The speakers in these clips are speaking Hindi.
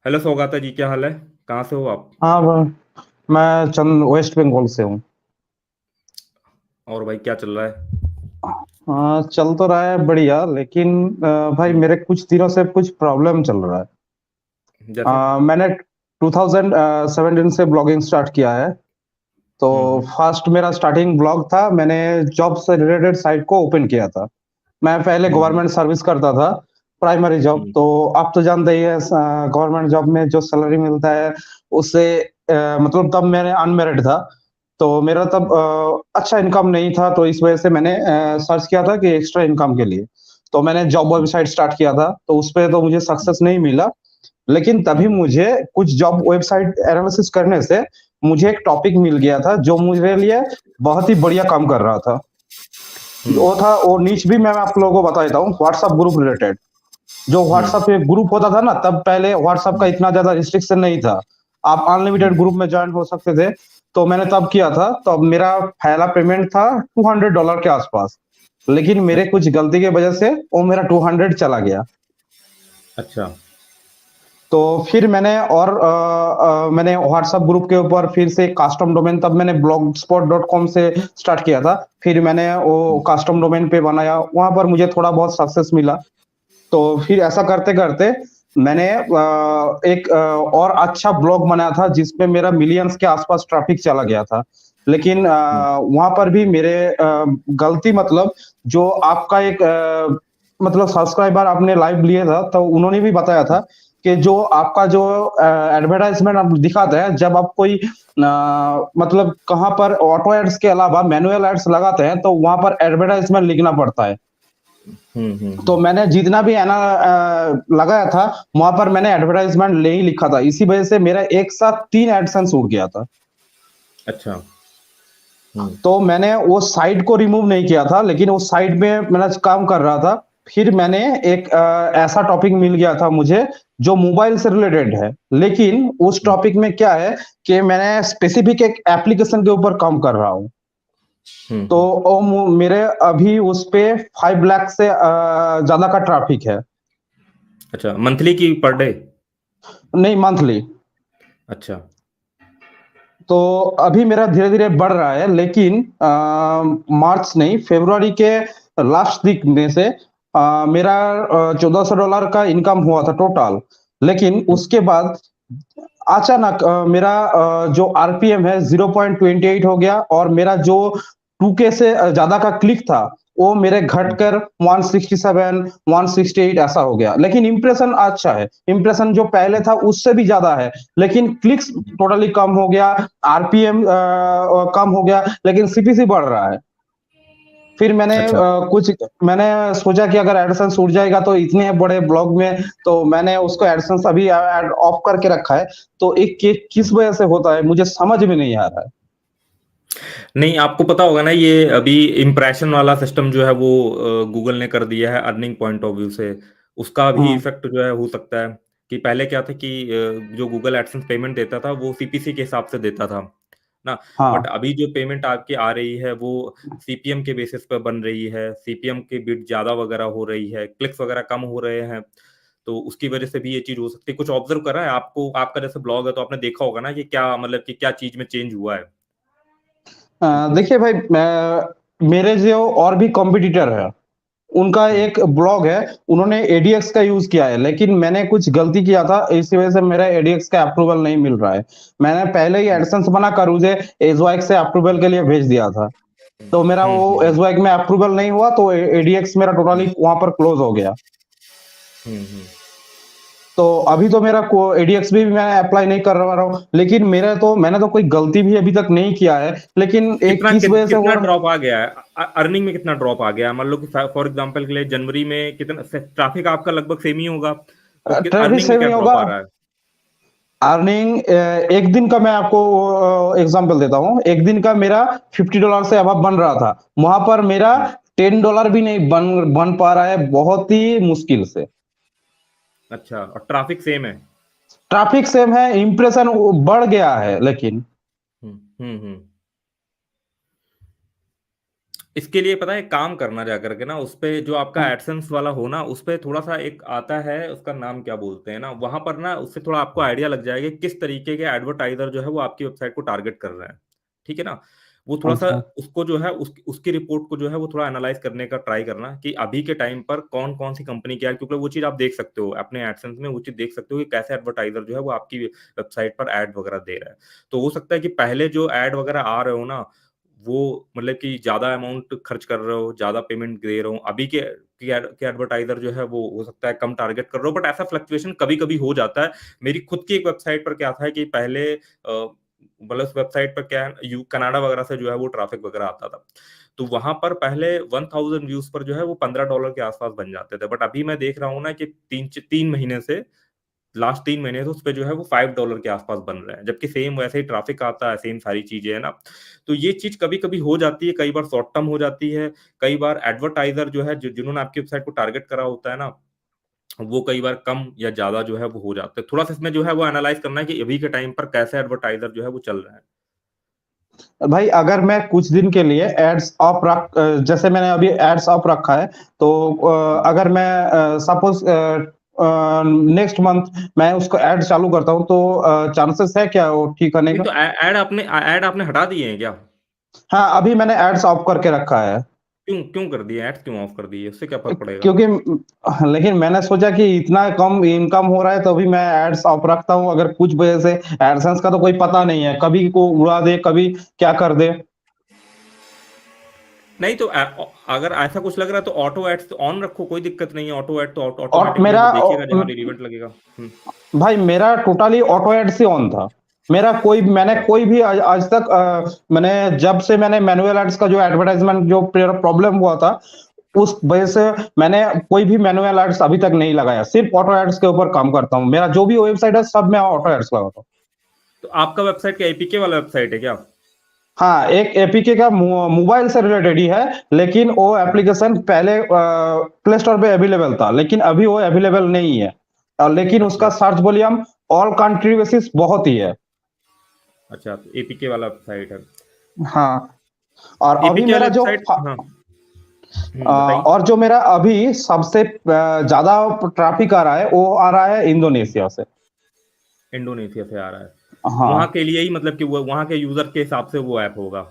हेलो सौगाता जी, क्या हाल है? कहाँ से हो आप? हाँ मैं चंद वेस्ट बंगाल से हूँ। और भाई क्या चल रहा है? हाँ, चल तो रहा है बढ़िया, लेकिन भाई हम्म। मेरे कुछ दिनों से कुछ प्रॉब्लम चल रहा है। जैसे? मैंने 2017 से ब्लॉगिंग स्टार्ट किया है। तो हम्म। फर्स्ट मेरा स्टार्टिंग ब्लॉग था, मैंने जॉब से रिलेटेड साइट को ओपन किया था। मैं पहले हम्म। गवर्नमेंट सर्विस करता था, प्राइमरी जॉब। हम्म। तो आप तो जानते ही है, गवर्नमेंट जॉब में जो सैलरी मिलता है उससे मतलब तब मैंने अनमेरिड था। तो मेरा तब अच्छा इनकम नहीं था, तो इस वजह से मैंने सर्च किया था कि एक्स्ट्रा इनकम के लिए। तो मैंने जॉब हम्म। वेबसाइट स्टार्ट किया था, तो उस पे तो मुझे सक्सेस नहीं मिला। लेकिन तभी हम्म। मुझे कुछ जॉब वेबसाइट एनालिसिस करने से मुझे एक टॉपिक मिल गया था जो मुझे लिए बहुत ही बढ़िया काम कर रहा था। हम्म। वो था, वो नीच भी मैं आप लोगों को बता देता हूँ, व्हाट्सएप ग्रुप रिलेटेड। जो हम्म। व्हाट्सएप पे ग्रुप होता था ना, तब पहले व्हाट्सएप का हम्म। इतना ज्यादा रिस्ट्रिक्शन नहीं था। आप अनलिमिटेड हम्म। ग्रुप में ज्वाइन हो सकते थे। तो मैंने तब किया था, तो अब मेरा पहला पेमेंट था $200 के आसपास। लेकिन मेरे अच्छा। कुछ गलती की वजह से वो मेरा 200 चला गया। अच्छा। तो फिर मैंने मैंने व्हाट्सएप ग्रुप के ऊपर फिर से कस्टम डोमेन, तब मैंने blogspot.com से स्टार्ट किया था। फिर मैंने वो हम्म। कस्टम डोमेन पे बनाया, वहां पर मुझे थोड़ा बहुत सक्सेस मिला। तो फिर ऐसा करते करते मैंने एक और अच्छा ब्लॉग बनाया था जिसपे मेरा मिलियंस के आसपास ट्रैफिक चला गया था। लेकिन हम्म। वहां पर भी मेरे गलती, मतलब जो आपका एक मतलब सब्सक्राइबर आपने लाइव लिया था, तो उन्होंने भी बताया था कि जो आपका जो एडवर्टाइजमेंट आप दिखाते हैं, जब आप कोई मतलब कहाँ पर ऑटो एड्स के अलावा मैनुअल एड्स लगाते हैं, तो वहां पर एडवर्टाइजमेंट लिखना पड़ता है। हम्म। तो मैंने जितना भी लगाया था, वहां पर मैंने एडवर्टाइजमेंट नहीं लिखा था, इसी वजह से मेरा एक साथ 3 एडसेंस उड़ गया था। अच्छा। हम्म। तो मैंने वो साइट को रिमूव नहीं किया था, लेकिन उस साइट में मैंने काम कर रहा था। फिर मैंने एक ऐसा टॉपिक मिल गया था मुझे जो मोबाइल से रिलेटेड है। लेकिन उस हम्म। टॉपिक में क्या है कि मैंने स्पेसिफिक एक एप्लीकेशन के ऊपर काम कर रहा हूँ। तो हम्म। मेरे अभी उस पे 5 लाख से ज्यादा का ट्रैफिक है। अच्छा, मंथली की पर डे? नहीं, मंथली। अच्छा। तो अभी मेरा धीरे धीरे बढ़ रहा है, लेकिन मार्च नहीं, फरवरी के लास्ट वीक में से मेरा $1400 का इनकम हुआ था टोटल। लेकिन हम्म। उसके बाद अचानक मेरा जो आरपीएम है 0.28 हो गया, और मेरा जो 2K से ज्यादा का क्लिक था वो मेरे घटकर 167 168 ऐसा हो गया। लेकिन इंप्रेशन अच्छा है, इंप्रेशन जो पहले था उससे भी ज्यादा है। लेकिन क्लिक्स टोटली कम हो गया, आरपीएम कम हो गया, लेकिन सीपीसी बढ़ रहा है। फिर मैंने अच्छा। कुछ मैंने सोचा कि अगर एडसेंस उड़ जाएगा तो इतने बड़े ब्लॉग में, तो मैंने उसको एडसेंस अभी ऑफ करके रखा है। तो एक किस वजह से होता है मुझे समझ में नहीं आ रहा है। नहीं, आपको पता होगा ना, ये अभी इम्प्रेशन वाला सिस्टम जो है वो गूगल ने कर दिया है अर्निंग पॉइंट ऑफ व्यू से। उसका भी हम्म। इफेक्ट जो है हो सकता है। कि पहले क्या था कि जो गूगल एडसेंस पेमेंट देता था वो सीपीसी के हिसाब से देता था ना। बट हाँ। अभी जो पेमेंट आपकी आ रही है वो सीपीएम के बेसिस पर बन रही है, सीपीएम की बिट ज्यादा वगैरह हो रही है, क्लिक्स वगैरह कम हो रहे हैं। तो उसकी वजह से भी ये चीज हो सकती है। कुछ ऑब्जर्व करा है आपको? आपका जैसे ब्लॉग है तो आपने देखा होगा ना कि क्या मतलब कि क्या चीज में चेंज हुआ है। देखिए भाई, मेरे जो और भी कॉम्पिटिटर है, उनका हम्म। एक ब्लॉग है, उन्होंने एडीएक्स का यूज किया है, लेकिन मैंने कुछ गलती किया था, इसी वजह से मेरा एडीएक्स का अप्रूवल नहीं मिल रहा है। मैंने पहले ही एडसेंस बनाकर उसे एजवाइक से अप्रूवल के लिए भेज दिया था। तो मेरा हम्म। वो हम्म। एजवाइक में अप्रूवल नहीं हुआ, तो एडीएक्स मेरा टोटली वहां पर क्लोज हो गया। हम्म। तो अभी तो मेरा एडीएक्स भी मैं अप्लाई नहीं कर रहा हूँ, लेकिन मेरा तो मैंने तो कोई गलती भी अभी तक नहीं किया है, लेकिन एक किस वजह से हो कितना रहा। ड्रॉप आ गया है अर्निंग में? कितना ड्रॉप आ गया है? मान लो कि फॉर एग्जांपल के लिए जनवरी में कितना ट्रैफिक आपका लगभग सेम ही होगा, तो ट्रैफिक अर्निंग में से क्या नहीं होगा। ड्रॉप आ रहा है? अर्निंग एक दिन का मैं आपको एग्जांपल देता हूँ। एक दिन का मेरा $50 से अब बन रहा था, वहां पर मेरा हम्म। $10 भी नहीं बन बन पा रहा है, बहुत ही मुश्किल से। अच्छा, और ट्रैफिक सेम है? ट्रैफिक सेम है, इंप्रेशन बढ़ गया है, लेकिन हम्म। हम्म। हम्म। इसके लिए पता है काम करना जा करके ना, उस पे जो आपका एडसेंस वाला हो ना, उस पे थोड़ा सा एक आता है, उसका नाम क्या बोलते हैं ना, वहां पर ना उससे थोड़ा आपको आइडिया लग जाएगा कि किस तरीके के एडवर्टाइजर जो है वो आपकी वेबसाइट को टारगेट कर रहे हैं। ठीक है ना? वो थोड़ा सा अच्छा। उसको जो है उसकी रिपोर्ट को जो है वो थोड़ा एनालाइज करने का ट्राई करना कि अभी के टाइम पर कौन कौन सी कंपनी क्या है, क्योंकि वो चीज आप देख सकते हो अपने एडसेंस में, वो चीज देख सकते हो कि कैसे एडवर्टाइजर जो है वो आपकी वेबसाइट पर एड वगैरह दे रहा है। तो हो सकता है कि पहले जो एड वगैरह आ रहे हो ना, वो मतलब कि ज़्यादा अमाउंट खर्च कर रहे हो, ज़्यादा पेमेंट दे रहे हो। अभी के एडवर्टाइज़र जो है वो हो सकता है कम टारगेट कर रहे हो, बट ऐसा फ्लक्चुएशन कभी-कभी हो जाता है। मेरी खुद की एक वेबसाइट पर क्या था कि पहले मतलब उस वेबसाइट पर क्या है, यू कनाडा वगैरह से जो है वो ट्रैफिक वगैरह आता था। तो वहाँ पर पहले 1000 व्यूज़ पर जो है वो $15 के आस-पास बन जाते थे। बट अभी मैं देख रहा हूँ ना कि 3 महीने से, लास्ट 3 महीने से उस पे जो है वो $5 के आस-पास बन रहे हैं। जबकि सेम वैसे ही ट्रैफिक आता है, सेम सारी चीज़ें हैं ना। तो ये चीज़ कभी-कभी हो जाती है, कई बार शॉर्ट टर्म हो जाती है, कई बार एडवर्टाइज़र जो है जिन्होंने आपकी वेबसाइट को टारगेट करा होता है ना, वो कई बार कम या ज़्यादा जो है वो हो जाते हैं। थोड़ा-सा इसमें जो है वो एनालाइज़ करना है कि अभी के टाइम पर कैसे एडवर्टाइज़र जो है वो चल रहे हैं। भाई अगर मैं कुछ दिन के लिए एड्स ऑफ जैसे मैंने अभी एड्स ऑफ रखा है, तो अगर मैं सपोज़ नेक्स्ट मंथ मैं उसको ऐड चालू करता हूँ, तो चांसेस है क्या वो ठीक होने नहीं का? तो ऐड आपने हटा दिए हैं क्या? हाँ, अभी मैंने एड्स ऑफ करके रखा है। क्यों क्यों कर दिए? ऐड्स क्यों ऑफ कर दिए? उससे क्या फ़र्क पड़ेगा? क्योंकि लेकिन मैंने सोचा कि इतना कम इनकम हो रहा है, तो अभी मैं एड्स ऑफ रखता हूँ। अगर कुछ वजह से एडसेंस का तो कोई पता नहीं है, कभी को उड़ा दे, कभी क्या कर दे। नहीं तो अगर ऐसा कुछ लग रहा है तो ऑटो एड्स तो ऑन रखो, कोई दिक्कत नहीं है। ऑटो ऐड तो और ऑटोमेटिकली मेरा वो देखेगा जहां रिलेवेंट लगेगा। भाई मेरा टोटली ऑटो एड से ऑन था। मेरा मैंने अच्छा। कोई भी आज आज तक मैंने जब से मैंने मैनुअल एड्स का जो एडवर्टाइजमेंट जो प्रॉब्लम हुआ था, उस वजह से मैंने कोई भी मैनुअल एड्स अभी तक नहीं लगाया। सिर्फ ऑटो एड्स के ऊपर काम करता हूँ। मेरा जो भी वेबसाइट है सब मैं ऑटो एड्स लगाता हूँ। तो आपका वेबसाइट क्या एपीके वाला वेबसाइट है क्या? हाँ, एक एपीके का मोबाइल से रिलेटेड ही है, लेकिन वो हम्म। एप्लीकेशन पहले प्ले स्टोर पे अवेलेबल था, लेकिन अभी वो अवेलेबल नहीं है। लेकिन उसका अच्छा। Search volume all country basis बहुत ही है। अच्छा, तो एपीके वाला वेबसाइट है। हाँ, और अभी एपीके वाले मेरा जो वेबसाइट, हाँ। बताइए। और जो मेरा अभी सबसे ज़्यादा ट्रैफिक आ रहा है, वो आ रहा है इंडोनेशिया से। इंडोनेशिया से आ रहा है? वहां हाँ। के लिए ही, मतलब कि वो वहां के यूजर के हिसाब से वो ऐप होगा।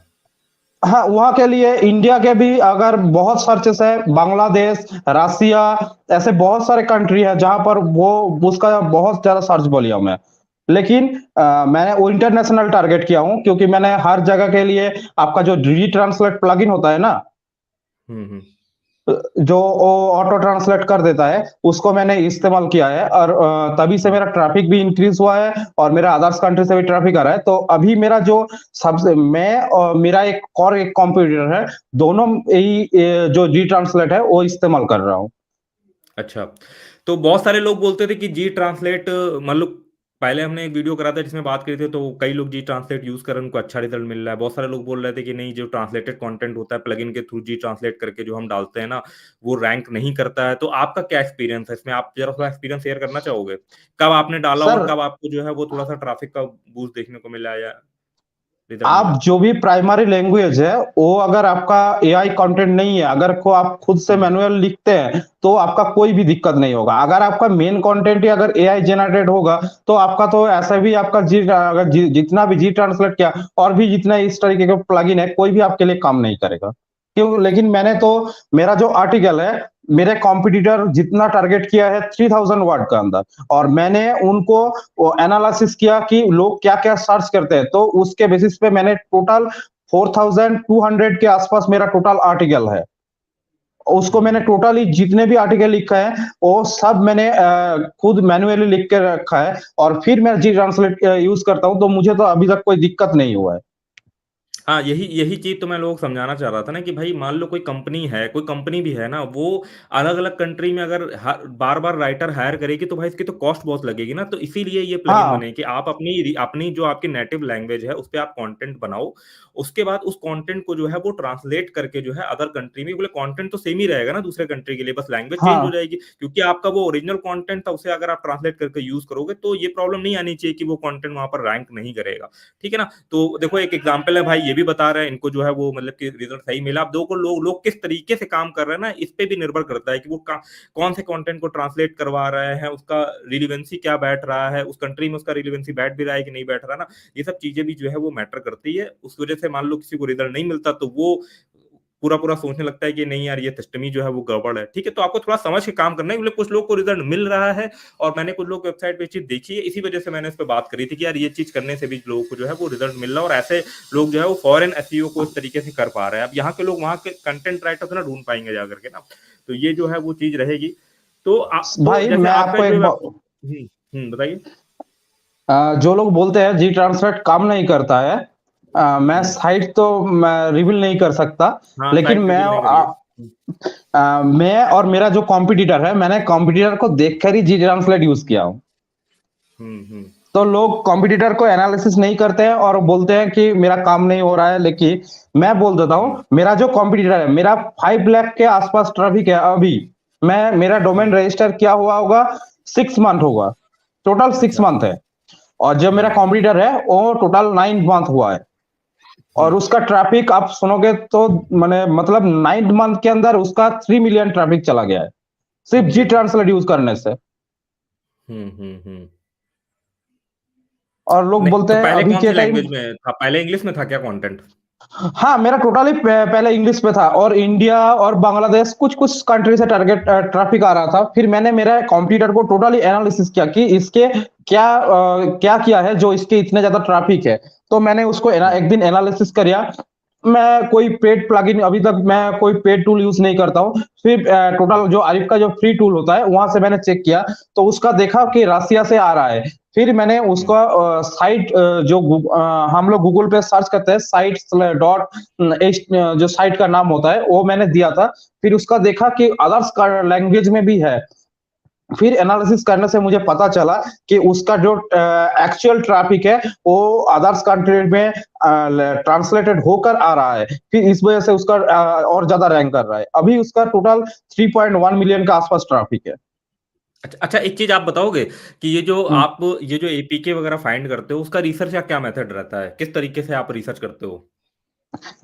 हाँ, वहाँ के लिए इंडिया के भी अगर बहुत सर्चेस है, बांग्लादेश, रसिया, ऐसे बहुत सारे कंट्री है जहाँ पर वो उसका बहुत ज़्यादा सर्च वॉल्यूम है। लेकिन मैंने वो इंटरनेशनल टारगेट किया हूँ, क्योंकि मैंने हर जगह के लिए आपका जो जी ट्रांसलेट प्लगइन होता है ना, हम्म। जो वो ऑटो ट्रांसलेट कर देता है, उसको मैंने इस्तेमाल किया है, और तभी से हम्म। मेरा ट्रैफिक भी इंक्रीज हुआ है, और मेरा अदर्स कंट्री से भी ट्रैफिक आ रहा है। तो अभी मेरा जो सबसे मैं और मेरा एक कॉम्पिटिटर है, दोनों यही जो जी ट्रांसलेट है वो इस्तेमाल कर रहा हूँ। अच्छा। तो बहुत सारे लोग बोलते थे कि जी ट्रांसलेट, मतलब पहले हमने एक वीडियो करा था जिसमें बात करी थी, तो कई लोग जी ट्रांसलेट यूज कर रहे हैं, उनको अच्छा रिजल्ट मिल रहा है। बहुत सारे लोग बोल रहे थे कि नहीं, जो ट्रांसलेटेड कंटेंट होता है प्लगइन के थ्रू जी ट्रांसलेट करके जो हम डालते हैं ना, वो रैंक नहीं करता है। तो आपका क्या एक्सपीरियंस है इसमें? आप जरा थोड़ा एक्सपीरियंस शेयर करना चाहोगे? कब आपने डाला सर, और कब आपको जो है वो थोड़ा सा ट्रैफिक का बूस्ट देखने को मिला या रिजल्ट मिला? आप जो भी प्राइमरी लैंग्वेज है, वो अगर आपका एआई कंटेंट नहीं है, अगर को आप खुद से हम्म। मैनुअल लिखते हैं, तो आपका कोई भी दिक्कत नहीं होगा। अगर आपका मेन कंटेंट ही अगर एआई जनरेटेड होगा, तो आपका तो ऐसा भी आपका अगर जितना भी जी ट्रांसलेट किया, और भी जितना इस तरीके के प्लगइन है, कोई भी आपके लिए काम नहीं करेगा। क्यों? लेकिन मैंने तो मेरा जो आर्टिकल है, मेरे कॉम्पिटिटर जितना टारगेट किया है 3000 वर्ड का अंदर, और मैंने उनको वो एनालिसिस किया कि लोग क्या-क्या सर्च करते हैं, तो उसके बेसिस पे मैंने टोटल 4200 के आसपास मेरा टोटल आर्टिकल है। उसको मैंने हम्म। टोटली जितने भी आर्टिकल लिखा है, वो सब मैंने खुद मैन्युअली लिख के रखा है, और फिर मैं जी ट्रांसलेट यूज़ करता हूँ, तो मुझे तो अभी तक कोई दिक्कत नहीं हुआ है। हाँ, यही यही चीज तो मैं लोगों को समझाना चाह रहा था ना कि भाई मान लो कोई कंपनी भी है ना, वो अलग अलग कंट्री में अगर बार बार राइटर हायर करेगी, तो भाई इसकी तो कॉस्ट बहुत लगेगी ना। तो इसीलिए ये प्लगइन हाँ, बने कि आप अपनी अपनी जो आपकी नेटिव लैंग्वेज है उस पर आप कंटेंट बनाओ। उसके बाद उस कंटेंट को जो है वो ट्रांसलेट करके जो है अदर कंट्री में, बोले कंटेंट तो सेम ही रहेगा ना दूसरे कंट्री के लिए, बस लैंग्वेज चेंज हो हाँ, जाएगी। क्योंकि आपका वो ओरिजिनल कंटेंट था, उसे अगर आप ट्रांसलेट करके यूज करोगे तो ये प्रॉब्लम नहीं आनी चाहिए कि वो कंटेंट वहां पर रैंक नहीं करेगा। ठीक है ना? तो देखो एक एग्जांपल है भाई, ये भी बता रहे हैं इनको जो है वो मतलब कि रिजल्ट सही मिला। अब दो लोग किस तरीके से काम कर रहे हैं ना, इस पे भी निर्भर करता है कि वो कौन से कंटेंट को ट्रांसलेट करवा रहे हैं, उसका रिलीवेंसी क्या बैठ रहा है, उस कंट्री में उसका रिलीवेंसी बैठ भी रहा है कि नहीं बैठ रहा ना, ये सब चीजें भी जो है वो मैटर करती है। उस वजह से मान लो किसी को रिजल्ट नहीं मिलता तो वो पूरा सोचने लगता है कि नहीं यार ये सिस्टम ही जो है वो गड़बड़ है। ठीक है, तो आपको थोड़ा समझ के काम करना है। मतलब कुछ लोग को रिजल्ट मिल रहा है और मैंने कुछ लोग वेबसाइट पे चीज देखी है, इसी वजह से मैंने इस पे बात करी थी कि यार ये चीज करने से भी लोगों को जो है वो रिजल्ट मिल रहा है, और ऐसे लोग जो है वो फॉरेन एसईओ को इस तरीके से कर पा रहे हैं। अब यहाँ के लोग वहाँ के कंटेंट राइटर ना ढूंढ पाएंगे जाकर के ना, तो ये जो है वो चीज रहेगी। तो भाई जैसे मैं आपका आपको जो बताइए। जो लोग बोलते हैं जी ट्रांसलेट काम नहीं करता है, मैं हम्म, साइट तो मैं रिवील नहीं कर सकता, हाँ लेकिन साइट रिवील नहीं करिए। मैं और मेरा जो कॉम्पिटिटर है, मैंने कॉम्पिटिटर को देखकर ही जी ट्रांसलेट यूज किया हूँ। हम्म। तो लोग कॉम्पिटिटर को एनालिसिस नहीं करते हैं और बोलते हैं कि मेरा काम नहीं हो रहा है, लेकिन मैं बोल देता हूँ हम्म, मेरा जो कॉम्पिटिटर है, मेरा 5 लाख के आसपास ट्रैफिक है अभी। मेरा डोमेन हम्म, रजिस्टर किया हुआ होगा 6 मंथ होगा, टोटल 6 अच्छा। मंथ है। और जो मेरा हम्म, कॉम्पिटिटर है वो टोटल 9 मंथ हुआ है, और हम्म, उसका ट्रैफिक आप सुनोगे तो मैंने मतलब 9 मंथ के अंदर उसका 3 मिलियन ट्रैफिक चला गया है, सिर्फ जी अरे बाप रे। ट्रांसलेट यूज करने से। हम्म। और लोग नहीं बोलते तो हैं पहले अभी कौन के सी टाइम। लैंग्वेज में था, पहले इंग्लिश में था क्या कंटेंट? हाँ, मेरा टोटली पहले इंग्लिश पे था, और इंडिया और बांग्लादेश कुछ कुछ कंट्री से टारगेट ट्रैफिक आ रहा था। फिर मैंने मेरा कंप्यूटर को टोटली एनालिसिस किया कि इसके क्या किया है जो इसके इतने ज्यादा ट्रैफिक है। तो मैंने उसको एक दिन एनालिसिस किया। मैं कोई पेड प्लगइन, अभी तक मैं कोई पेड टूल यूज नहीं करता हूँ, सिर्फ टोटल जो आरिफ का जो फ्री टूल होता है वहां से मैंने चेक किया, तो उसका देखा कि रसिया से आ रहा है। फिर मैंने उसका साइट हम लोग गूगल पे सर्च करते हैं, साइट डॉट जो साइट का नाम होता है वो मैंने दिया था। फिर उसका देखा कि अदर्स लैंग्वेज में भी है। फिर एनालिसिस करने से मुझे पता चला कि उसका जो एक्चुअल ट्रैफिक है वो अदर्स कंट्री में ट्रांसलेटेड होकर आ रहा है। फिर इस वजह से उसका और ज्यादा रैंक कर रहा है। अभी उसका टोटल 3.1 मिलियन के आसपास ट्रैफिक है। अच्छा अच्छा, एक चीज आप बताओगे कि हम्म। ये जो एपीके वगैरह फाइंड करते हो उसका रिसर्च का क्या मेथड रहता है, किस तरीके से आप रिसर्च करते हो?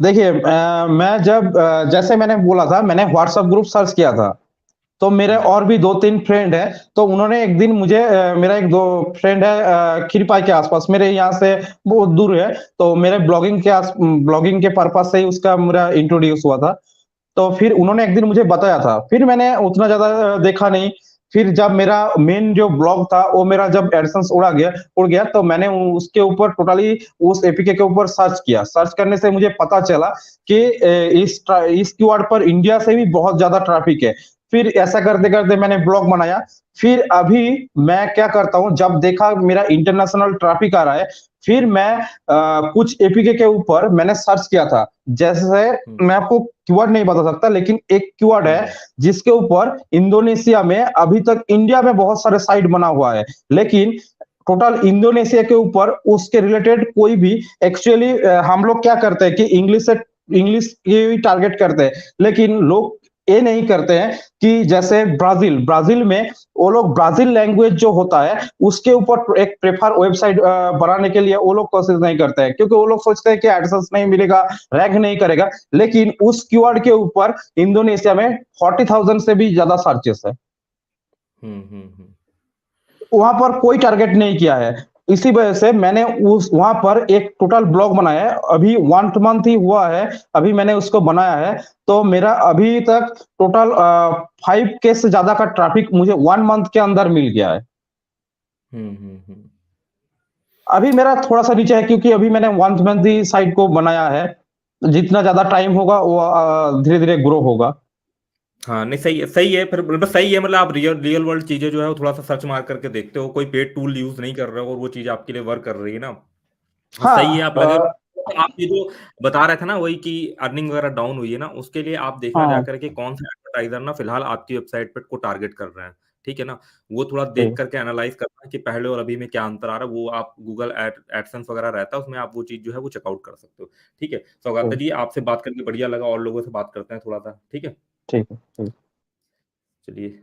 देखिए, मैं जब जैसे मैंने बोला था, मैंने व्हाट्सएप ग्रुप सर्च किया था, तो मेरे हम्म, और भी 2-3 फ्रेंड है, तो उन्होंने एक दिन मुझे मेरा एक दो फ्रेंड है खीरपाई के आसपास, मेरे यहाँ से बहुत दूर है, तो मेरे ब्लॉगिंग के पर्पज से ही उसका मेरा इंट्रोड्यूस हुआ था। तो फिर उन्होंने एक दिन मुझे बताया था, फिर मैंने उतना ज्यादा देखा नहीं। फिर जब मेरा मेन जो ब्लॉग था वो मेरा जब एडसेंस उड़ गया, तो मैंने उसके ऊपर टोटली उस एपीके के ऊपर सर्च किया। सर्च करने से मुझे पता चला कि इस कीवर्ड पर इंडिया से भी बहुत ज्यादा ट्रैफिक है। फिर ऐसा करते करते मैंने ब्लॉग बनाया। फिर अभी मैं क्या करता हूँ, जब देखा मेरा इंटरनेशनल ट्रैफिक आ रहा है, फिर मैं कुछ एपीके के ऊपर मैंने सर्च किया था। जैसे हम्म, मैं आपको कीवर्ड नहीं बता सकता, लेकिन एक कीवर्ड है हम्म, जिसके ऊपर इंडोनेशिया में, अभी तक इंडिया में बहुत सारे साइट बना हुआ है, लेकिन टोटल इंडोनेशिया के ऊपर उसके रिलेटेड कोई भी एक्चुअली हम लोग क्या करते हैं कि इंग्लिश की टारगेट करते हैं, लेकिन लोग ये नहीं करते हैं कि जैसे ब्राजील ब्राजील में वो लोग ब्राजील लैंग्वेज जो होता है उसके ऊपर एक प्रेफर वेबसाइट बनाने के लिए वो लोग कोशिश नहीं करते हैं, क्योंकि वो लोग सोचते हैं कि एडसेंस नहीं मिलेगा, रैंक नहीं करेगा। लेकिन उस कीवर्ड के ऊपर इंडोनेशिया में 40,000 से भी ज्यादा सर्चेस है। हम्म। वहां पर कोई टारगेट नहीं किया है। इसी वजह से मैंने उस वहां पर एक टोटल ब्लॉग बनाया है, अभी 1 मंथ ही हुआ है, अभी मैंने उसको बनाया है। तो मेरा अभी तक टोटल 5K से ज्यादा का ट्रैफिक मुझे 1 मंथ के अंदर मिल गया है। हम्म। अभी मेरा थोड़ा सा नीचे है, क्योंकि अभी मैंने 1 मंथ ही साइट को बनाया है। जितना ज्यादा टाइम होगा वो धीरे धीरे ग्रो होगा। हाँ नहीं सही है, फिर बस सही है। मतलब आप रियल वर्ल्ड चीजें जो है वो थोड़ा सा सर्च मार करके देखते हो, कोई पेड टूल यूज नहीं कर रहे हो और वो चीज आपके लिए वर्क कर रही है ना, सही है। हाँ। आप लगे तो आप ये जो बता रहे थे ना वही कि अर्निंग वगैरह डाउन हुई है ना, उसके लिए आप देखना हाँ। जाकर के कौन सा एडवर्टाइजर ना फिलहाल आपकी वेबसाइट पे को टारगेट कर रहे हैं। ठीक है ना, वो थोड़ा देख ठीक। करके एनालाइज करना कि पहले और अभी में क्या अंतर आ रहा है, वो आप गूगल एडसेंस वगैरह रहता है उसमें आप वो चीज जो है वो चेकआउट कर सकते हो। ठीक है सौगाता ठीक। जी, आपसे बात करके बढ़िया लगा, और लोगों से बात करते हैं थोड़ा सा। ठीक है, ठीक है। ठीक। चलिए।